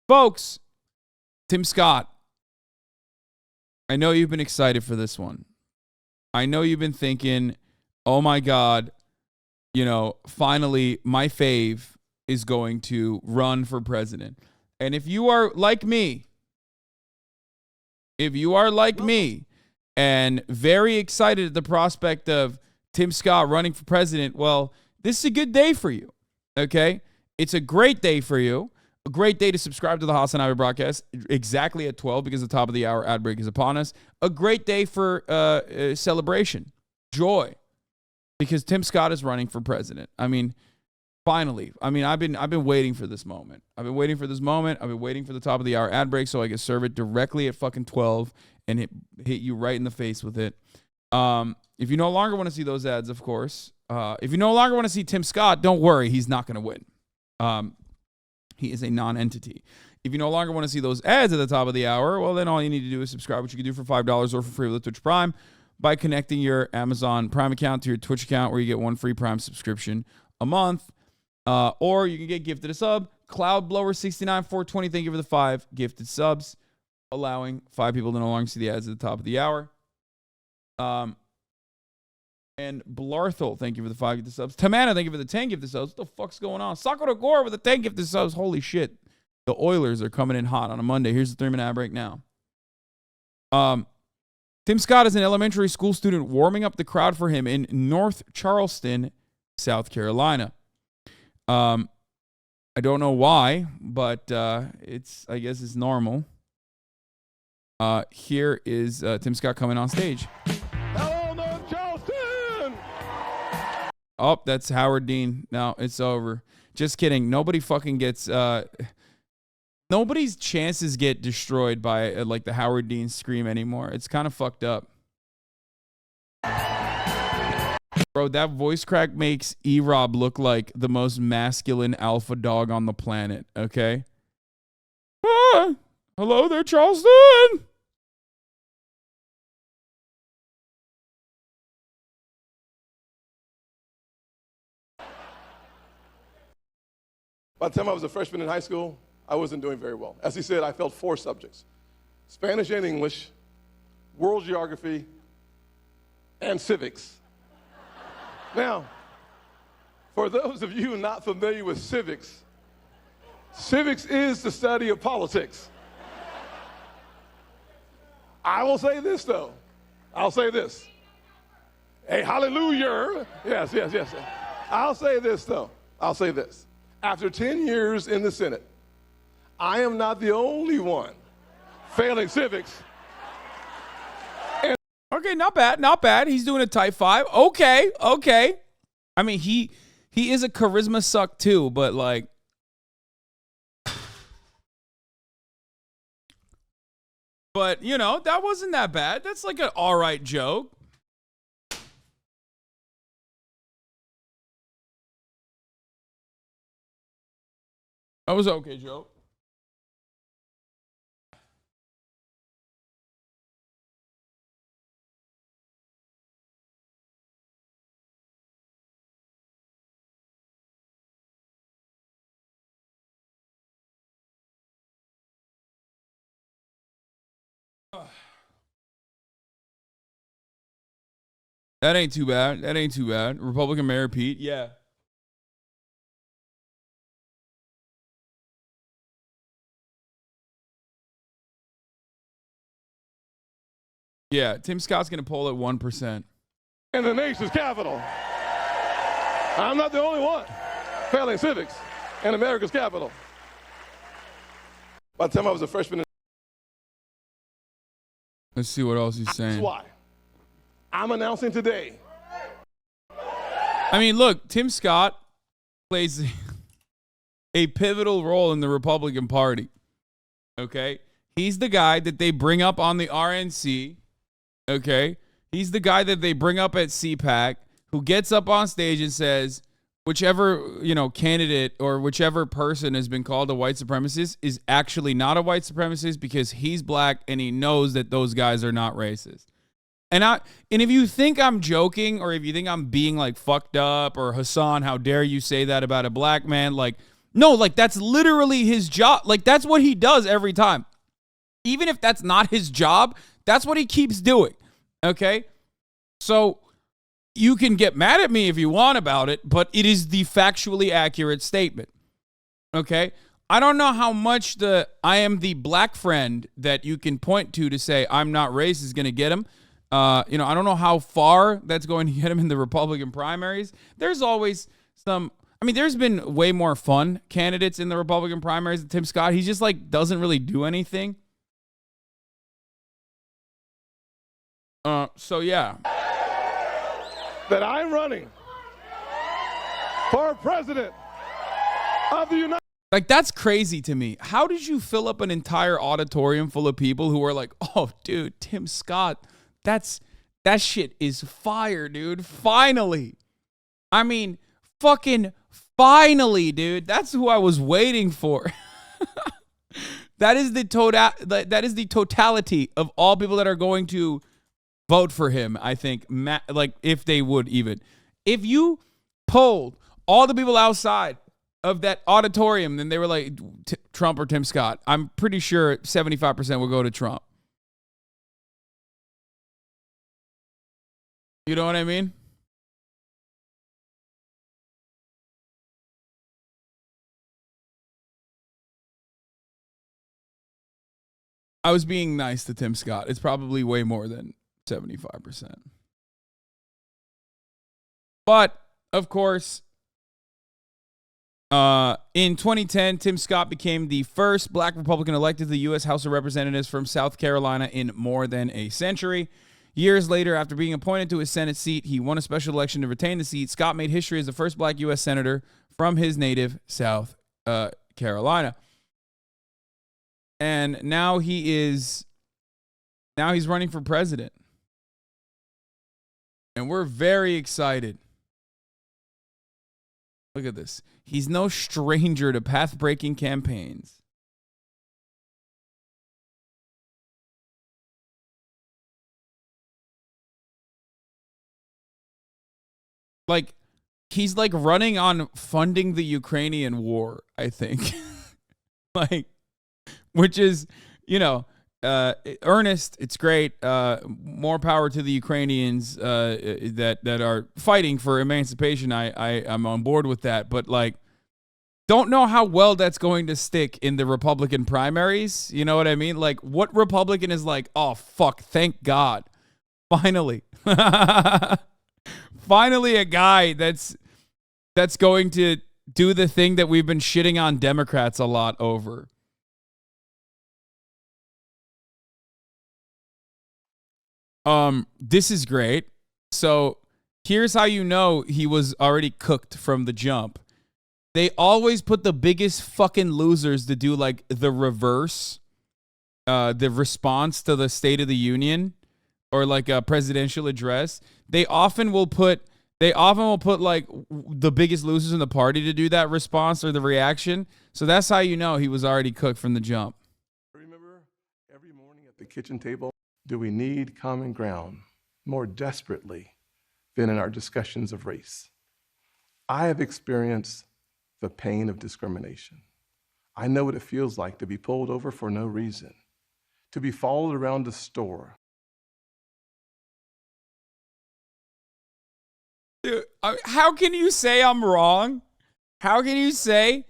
Folks, Tim Scott, I know you've been excited for this one. I know you've been thinking, oh my God, finally my fave is going to run for president. And if you are like me, and very excited at the prospect of Tim Scott running for president, well, this is a good day for you, okay? It's a great day for you. A great day to subscribe to the Hasanabi broadcast exactly at 12 because the top of the hour ad break is upon us. A great day for celebration, joy, because Tim Scott is running for president. I mean, finally. I mean, I've been waiting for this moment. I've been waiting for the top of the hour ad break so I can serve it directly at fucking 12 and hit you right in the face with it. If you no longer want to see those ads, of course. If you no longer want to see Tim Scott, don't worry. He's not going to win. He is a non-entity. If you no longer want to see those ads at the top of the hour, well, then all you need to do is subscribe, which you can do for $5 or for free with Twitch Prime by connecting your Amazon Prime account to your Twitch account, where you get one free Prime subscription a month. Or you can get gifted a sub. Cloudblower69 thank you for the 5 gifted subs, allowing 5 people to no longer see the ads at the top of the hour. And Blarthel, thank you for the 5 gifted subs. Tamana, thank you for the 10 gifted subs. What the fuck's going on? Sakura Gore with the 10 gifted subs. Holy shit. The Oilers are coming in hot on a Monday. Here's the 3-minute ad break now. Tim Scott is an elementary school student warming up the crowd for him in North Charleston, South Carolina. I don't know why, but I guess it's normal. Here is Tim Scott coming on stage. Hello, North Charleston! Oh, that's Howard Dean. No, it's over. Just kidding. Nobody fucking gets... nobody's chances get destroyed by the Howard Dean scream anymore. It's kind of fucked up. Bro, that voice crack makes E-Rob look like the most masculine alpha dog on the planet, okay? Hello there, Charleston! By the time I was a freshman in high school, I wasn't doing very well. As he said, I failed 4 subjects: Spanish and English, world geography, and civics. Now, for those of you not familiar with civics, civics is the study of politics. I will say this, though. I'll say this. Hey, hallelujah. Yes. I'll say this, though. I'll say this. After 10 years in the Senate, I am not the only one failing civics. Okay, not bad. He's doing a type 5. Okay. I mean, he is a charisma suck too, but like, but that wasn't that bad. That's like an all right joke. That was an okay joke. That ain't too bad. Republican Mayor Pete, yeah. Yeah, Tim Scott's going to poll at 1%. In the nation's capital. I'm not the only one failing civics in America's capital. By the time I was a freshman in... Let's see what else he's saying. That's why I'm announcing today. I mean, look, Tim Scott plays a pivotal role in the Republican Party. Okay? He's the guy that they bring up on the RNC. Okay? He's the guy that they bring up at CPAC who gets up on stage and says, whichever, candidate or whichever person has been called a white supremacist is actually not a white supremacist because he's black and he knows that those guys are not racist. And if you think I'm joking or if you think I'm being like fucked up or Hasan, how dare you say that about a black man? Like, No, like that's literally his job. Like that's what he does every time. Even if that's not his job, that's what he keeps doing. Okay? So you can get mad at me if you want about it, but it is the factually accurate statement. Okay? I don't know how much I am the black friend that you can point to say I'm not racist is going to get him. I don't know how far that's going to get him in the Republican primaries. There's always there's been way more fun candidates in the Republican primaries than Tim Scott. He just like doesn't really do anything. So yeah. That I'm running for president of the United States. Like, that's crazy to me. How did you fill up an entire auditorium full of people who are like, oh, dude, Tim Scott, that shit is fire, dude. Finally. I mean, fucking finally, dude. That's who I was waiting for. That is the totality of all people that are going to vote for him, I think. Like, if they would even. If you polled all the people outside of that auditorium, then they were like, Trump or Tim Scott, I'm pretty sure 75% will go to Trump. You know what I mean? I was being nice to Tim Scott. It's probably way more than 75%. But, of course, in 2010, Tim Scott became the first black Republican elected to the U.S. House of Representatives from South Carolina in more than a century. Years later, after being appointed to his Senate seat, he won a special election to retain the seat. Scott made history as the first black U.S. senator from his native South Carolina. And now he's running for president. And we're very excited. Look at this. He's no stranger to path-breaking campaigns. Like, he's like running on funding the Ukrainian war, I think. Like, which is, earnest. It's great. More power to the Ukrainians that are fighting for emancipation. I'm on board with that. But like, don't know how well that's going to stick in the Republican primaries. You know what I mean? Like, what Republican is like, oh fuck, thank God, finally, finally a guy that's going to do the thing that we've been shitting on Democrats a lot over. This is great. So here's how you know he was already cooked from the jump. They always put the biggest fucking losers to do like the reverse, the response to the State of the Union or like a presidential address. They often will put like the biggest losers in the party to do that response or the reaction. So that's how you know he was already cooked from the jump. Remember, every morning at the kitchen table, do we need common ground more desperately than in our discussions of race? I have experienced the pain of discrimination. I know what it feels like to be pulled over for no reason, to be followed around a store. Dude, how can you say I'm wrong? How can you say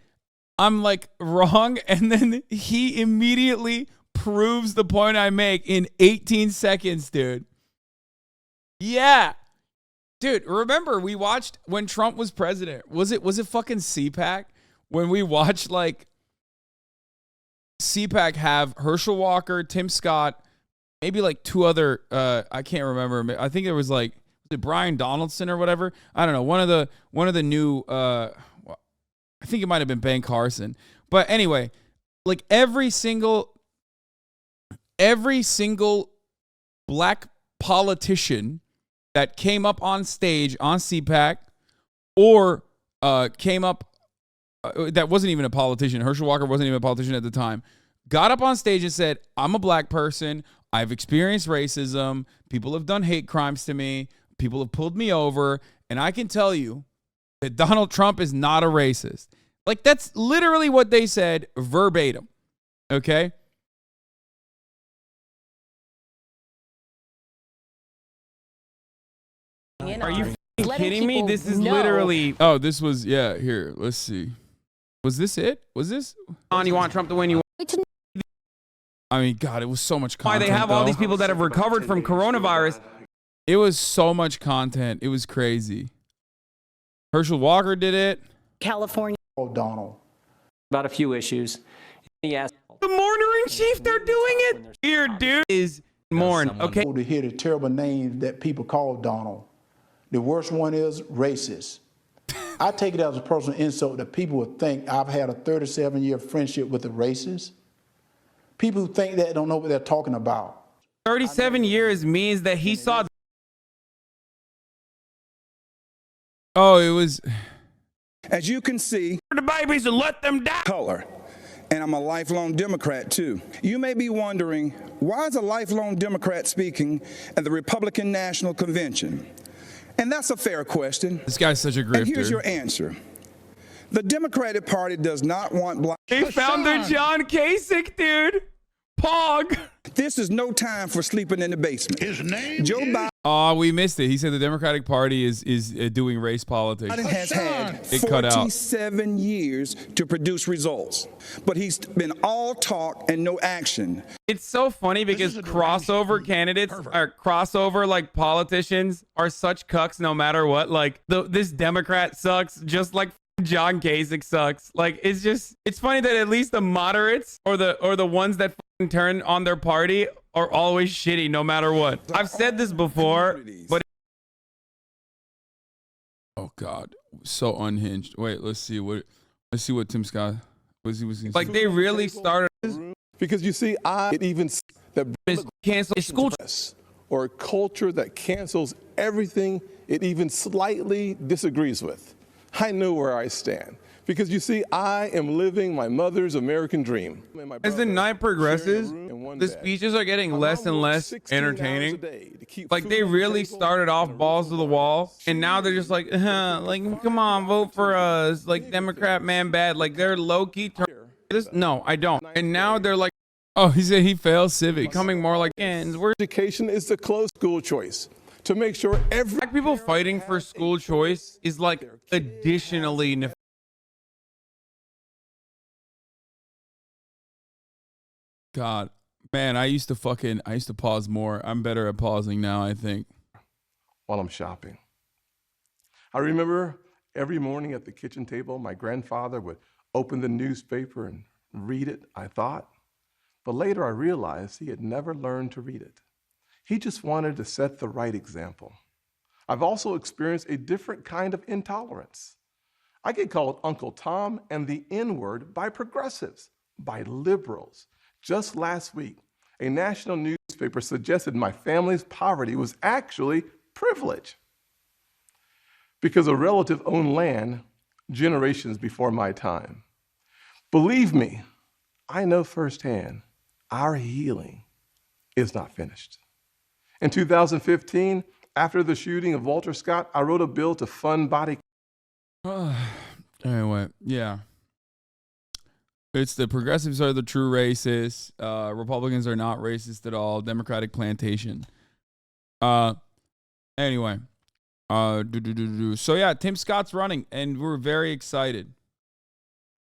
I'm like wrong and then he immediately proves the point I make in 18 seconds, dude? Yeah. Dude, remember we watched when Trump was president. Was it fucking CPAC? When we watched like CPAC have Herschel Walker, Tim Scott, maybe like two other I can't remember. I think it was like Brian Donaldson or whatever. I don't know. One of the new I think it might have been Ben Carson. But anyway, like every single black politician that came up on stage on CPAC or came up that wasn't even a politician. Herschel Walker wasn't even a politician at the time. Got up on stage and said, I'm a black person. I've experienced racism. People have done hate crimes to me. People have pulled me over. And I can tell you that Donald Trump is not a racist. Like, that's literally what they said verbatim. Okay? Are you kidding me? This is literally. Oh, this was, yeah, here. Let's see. Was this it? Was this? You want Trump to win? I mean, God, it was so much Why content. they have all though. these people that have recovered from coronavirus. It was so much content. It was crazy. Herschel Walker did it. California. Donald. About a few issues. Yes. The mourner in chief, they're doing it. Here, dude, is mourn. Okay. To hear the terrible names that people call Donald. The worst one is racist. I take it as a personal insult that people would think I've had a 37-year friendship with a racist. People who think that don't know what they're talking about. 37 years means that he saw. Oh, it was. As you can see, The babies and let them die. color. And I'm a lifelong Democrat, too. You may be wondering, why is a lifelong Democrat speaking at the Republican National Convention? And that's a fair question. This guy's such a grifter. And here's your answer. The Democratic Party does not want black. They found their John Kasich, dude. Pog. This is no time for sleeping in the basement. His name Joe is... Oh, we missed it. He said the Democratic Party is doing race politics. Biden has had It cut out. 47 years to produce results, but he's been all talk and no action. It's so funny because crossover candidates or crossover like politicians are such cucks no matter what. Like this Democrat sucks just like John Kasich sucks. Like it's funny that at least the moderates or the ones that turn on their party are always shitty no matter what. I've said this before, but Oh God, so unhinged. Wait, let's see what Tim Scott was he like they really started Because you see, it even that cancel school. or a culture that cancels everything it even slightly disagrees with. I know where I stand. Because you see, I am living my mother's American dream. As the night progresses, the speeches are getting less and less entertaining. Like they really started off balls to the wall, and now they're just like come on, vote for us, like Democrat man bad. Like they're low key. No, I don't. And now they're like, Oh, he said he failed civics. becoming more like ends. We're Education is the closed school choice to make sure every black people fighting for school choice is like additionally nefarious. God, man, I used to pause more. I'm better at pausing now, I think. while I'm shopping. I remember every morning at the kitchen table, my grandfather would open the newspaper and read it, I thought. But later I realized he had never learned to read it. He just wanted to set the right example. I've also experienced a different kind of intolerance. I get called Uncle Tom and the N-word by progressives, by liberals. Just last week, a national newspaper suggested my family's poverty was actually privilege because a relative owned land generations before my time. Believe me, I know firsthand our healing is not finished. In 2015, after the shooting of Walter Scott, I wrote a bill to fund body. Anyway, yeah. It's the progressives are the true racists. Republicans are not racist at all. Democratic plantation. Anyway. So yeah, Tim Scott's running, and we're very excited.